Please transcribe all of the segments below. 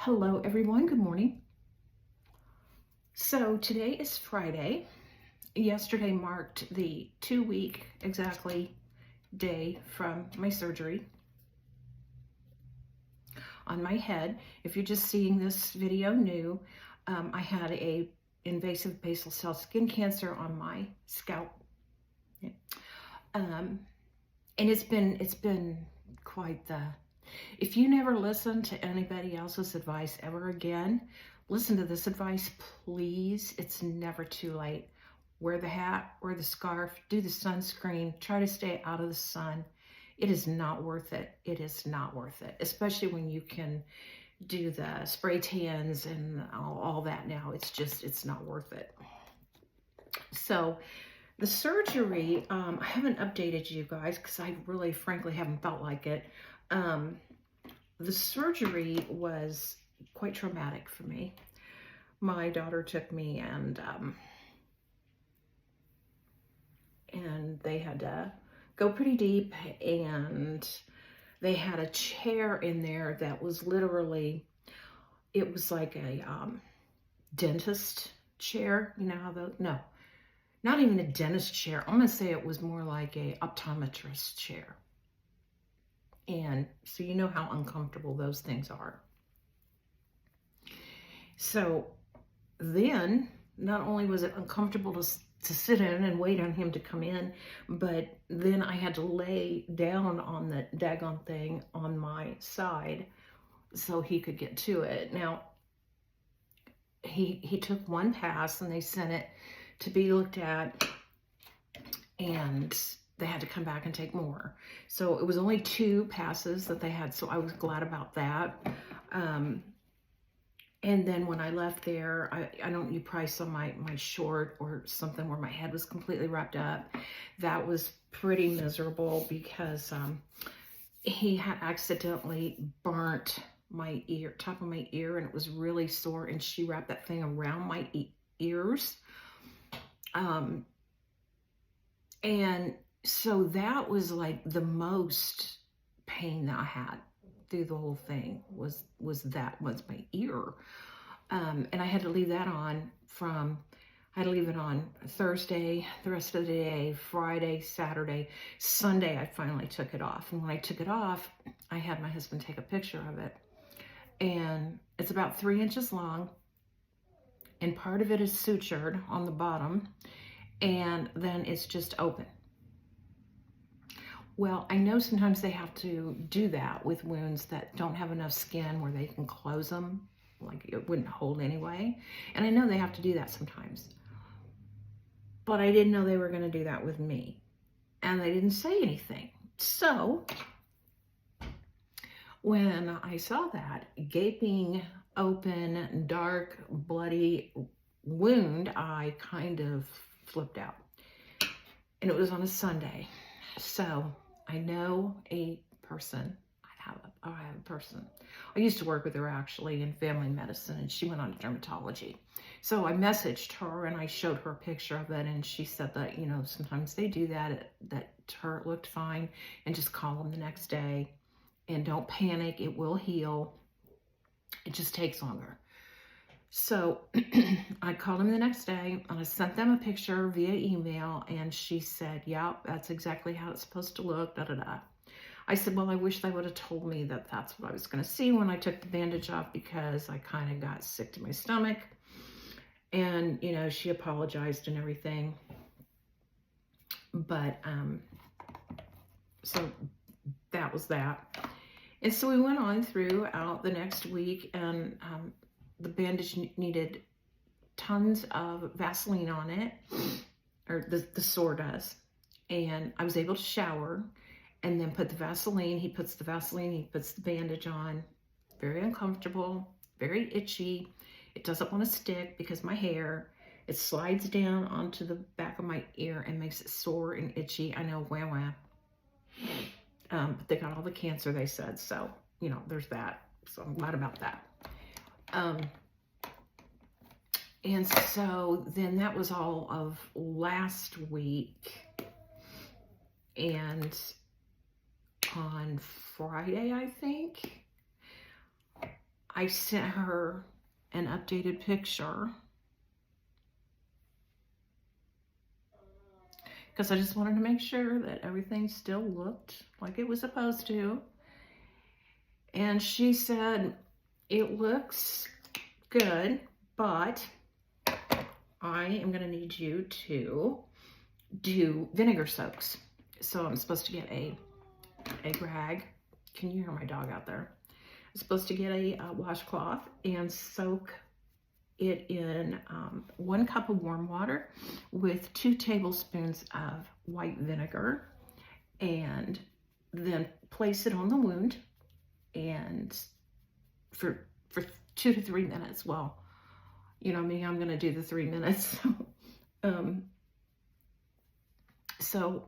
Hello, everyone. Good morning. So today is Friday. Yesterday marked the 2-week exactly day from my surgery on my head. If you're just seeing this video new, I had a invasive basal cell skin cancer on my scalp. Yeah. And it's been quite the. If you never listen to anybody else's advice ever again, listen to this advice, please. It's never too late. Wear the hat, wear the scarf, do the sunscreen, try to stay out of the sun. It is not worth it. It is not worth it, especially when you can do the spray tans and all that now. It's not worth it. So the surgery, I haven't updated you guys because I really, frankly, haven't felt like it. The surgery was quite traumatic for me. My daughter took me and they had to go pretty deep, and they had a chair in there that was literally, it was like a dentist chair. You know how no, not even a dentist chair. I'm gonna say it was more like a optometrist chair. And so you know how uncomfortable those things are. So then, not only was it uncomfortable to sit in and wait on him to come in, but then I had to lay down on the daggone thing on my side so he could get to it. Now, he took one pass and they sent it to be looked at, and they had to come back and take more. So it was only 2 passes that they had, so I was glad about that. And then when I left there, I don't, you probably saw my short or something where my head was completely wrapped up. That was pretty miserable because he had accidentally burnt my ear, top of my ear, and it was really sore, and she wrapped that thing around my ears. And so that was like the most pain that I had through the whole thing was my ear. And I had to leave that on I had to leave it on Thursday, the rest of the day, Friday, Saturday, Sunday, I finally took it off. And when I took it off, I had my husband take a picture of it. And it's about 3 inches long, and part of it is sutured on the bottom, and then it's just open. Well, I know sometimes they have to do that with wounds that don't have enough skin where they can close them, like it wouldn't hold anyway. And I know they have to do that sometimes. But I didn't know they were going to do that with me. And they didn't say anything. So when I saw that gaping, open, dark, bloody wound, I kind of flipped out. And it was on a Sunday. So I know a person. I have a person. I used to work with her actually in family medicine, and she went on to dermatology. So I messaged her and I showed her a picture of it, and she said that, you know, sometimes they do that. That her it looked fine, and just call them the next day, and don't panic. It will heal. It just takes longer. So I called him the next day, and I sent them a picture via email, and she said, yeah, that's exactly how it's supposed to look, da da da. I said, well, I wish they would have told me that that's what I was going to see when I took the bandage off, because I kind of got sick to my stomach. And, you know, she apologized and everything. But, so that was that. And so we went on throughout the next week, and the bandage needed tons of Vaseline on it, or the sore does. And I was able to shower and then put the Vaseline. He puts the Vaseline, he puts the bandage on. Very uncomfortable, very itchy. It doesn't want to stick because my hair, it slides down onto the back of my ear and makes it sore and itchy. I know, wah wah. But they got all the cancer, they said. So, you know, there's that. So I'm glad about that. And so then that was all of last week. And on Friday, I think, I sent her an updated picture because I just wanted to make sure that everything still looked like it was supposed to. And she said, it looks good, but I am going to need you to do vinegar soaks. So I'm supposed to get a rag. Can you hear my dog out there? I'm supposed to get a washcloth and soak it in 1 cup of warm water with 2 tablespoons of white vinegar, and then place it on the wound and for 2 to 3 minutes. Well, you know me, I'm gonna do the 3 minutes. So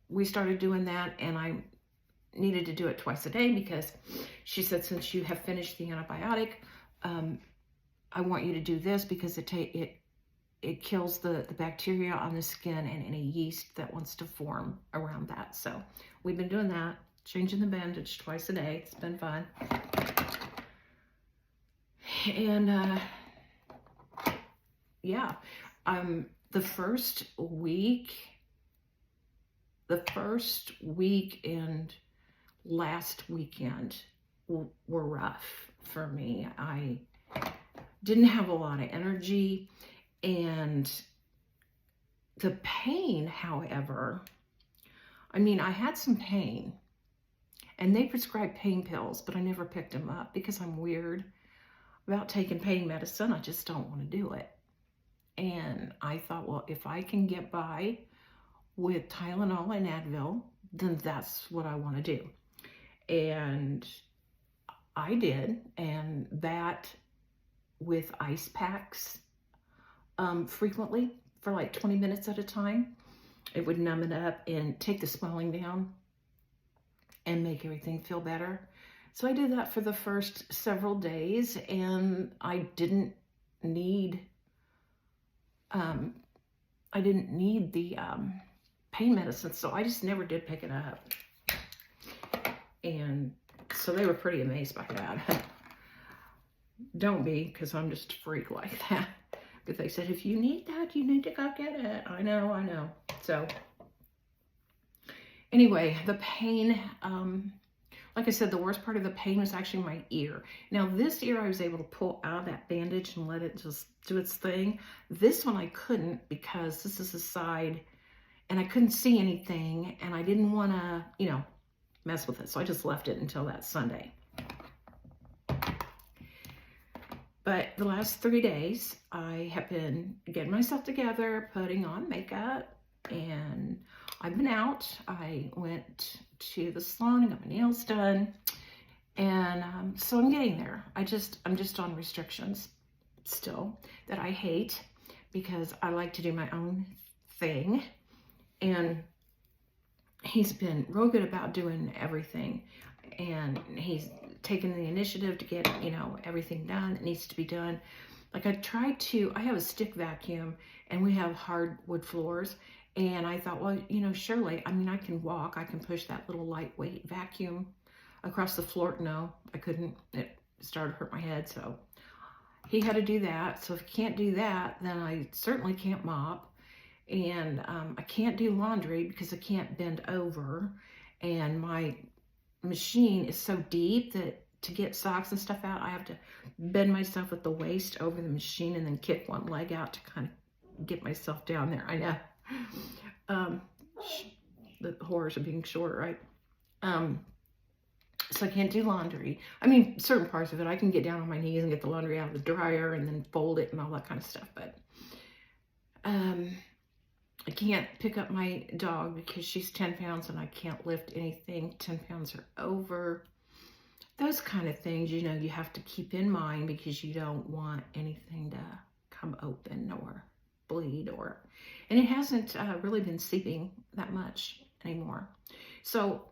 we started doing that, and I needed to do it twice a day because she said, since you have finished the antibiotic, I want you to do this because it kills the bacteria on the skin and any yeast that wants to form around that. So we've been doing that, changing the bandage twice a day. It's been fun. And yeah, the first week and last weekend were rough for me. I didn't have a lot of energy, and the pain, however, I mean, I had some pain, and they prescribed pain pills, but I never picked them up because I'm weird about taking pain medicine. I just don't want to do it. And I thought, well, if I can get by with Tylenol and Advil, then that's what I want to do. And I did, and that with ice packs frequently for like 20 minutes at a time, it would numb it up and take the swelling down and make everything feel better. So I did that for the first several days, and I didn't need the pain medicine, so I just never did pick it up. And so they were pretty amazed by that. Don't be, because I'm just a freak like that. But they said, if you need that, you need to go get it. I know. So anyway, the pain, like I said, the worst part of the pain was actually my ear. Now this ear I was able to pull out of that bandage and let it just do its thing. This one I couldn't, because this is the side and I couldn't see anything, and I didn't want to, you know, mess with it. So I just left it until that Sunday. But the last 3 days, I have been getting myself together, putting on makeup, and I've been out. I went to the salon and got my nails done, and so I'm getting there. I'm just on restrictions still that I hate, because I like to do my own thing, and he's been real good about doing everything, and he's taken the initiative to get, you know, everything done that needs to be done. Like I have a stick vacuum, and we have hardwood floors, and I thought, well, you know, surely, I mean, I can walk, I can push that little lightweight vacuum across the floor. No, I couldn't. It started to hurt my head, so he had to do that. So if he can't do that, then I certainly can't mop, and I can't do laundry because I can't bend over, and my machine is so deep that to get socks and stuff out, I have to bend myself at the waist over the machine and then kick one leg out to kind of get myself down there. I know. The horrors of being short, right? So I can't do laundry. I mean, certain parts of it, I can get down on my knees and get the laundry out of the dryer and then fold it and all that kind of stuff. But I can't pick up my dog because she's 10 pounds and I can't lift anything 10 pounds or over. Those kind of things, you know, you have to keep in mind, because you don't want anything to come open or bleed, and it hasn't really been seeping that much anymore. So,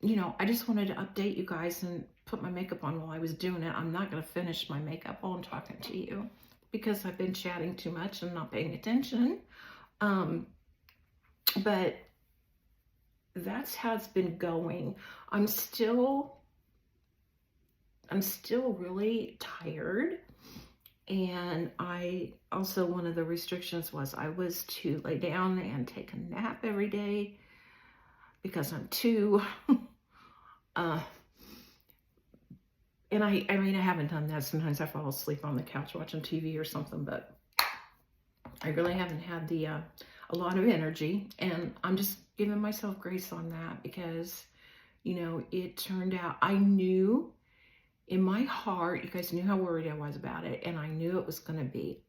you know, I just wanted to update you guys and put my makeup on while I was doing it. I'm not going to finish my makeup while I'm talking to you because I've been chatting too much and not paying attention. But that's how it's been going. I'm still I'm still really tired. And I also, one of the restrictions was I was to lay down and take a nap every day because I'm too, and I mean, I haven't done that. Sometimes I fall asleep on the couch watching TV or something, but I really haven't had a lot of energy, and I'm just giving myself grace on that because, you know, it turned out, I knew in my heart, you guys knew how worried I was about it, and I knew it was going to be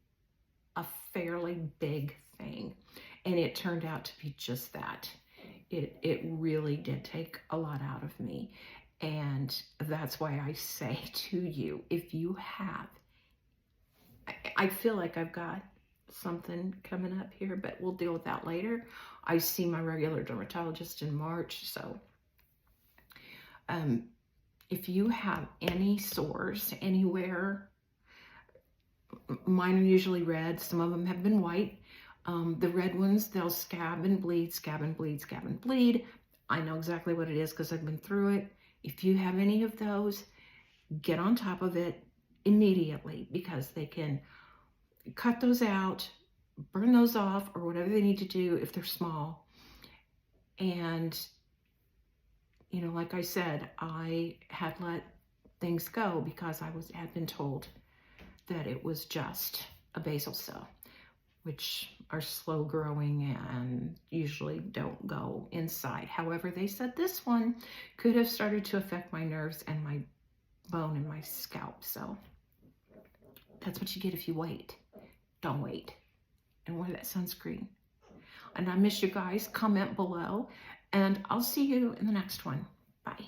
a fairly big thing, and it turned out to be just that. It really did take a lot out of me, and that's why I say to you, if you have, I feel like I've got something coming up here, but we'll deal with that later. I see my regular dermatologist in March, so if you have any sores anywhere, mine are usually red. Some of them have been white. The red ones, they'll scab and bleed, scab and bleed, scab and bleed. I know exactly what it is because I've been through it. If you have any of those, get on top of it immediately because they can cut those out, burn those off, or whatever they need to do if they're small. And, you know, like I said, I had let things go because I had been told that it was just a basal cell, which are slow growing and usually don't go inside. However, they said this one could have started to affect my nerves and my bone in my scalp. So that's what you get if you wait. Don't wait. And wear that sunscreen. And I miss you guys. Comment below. And I'll see you in the next one. Bye.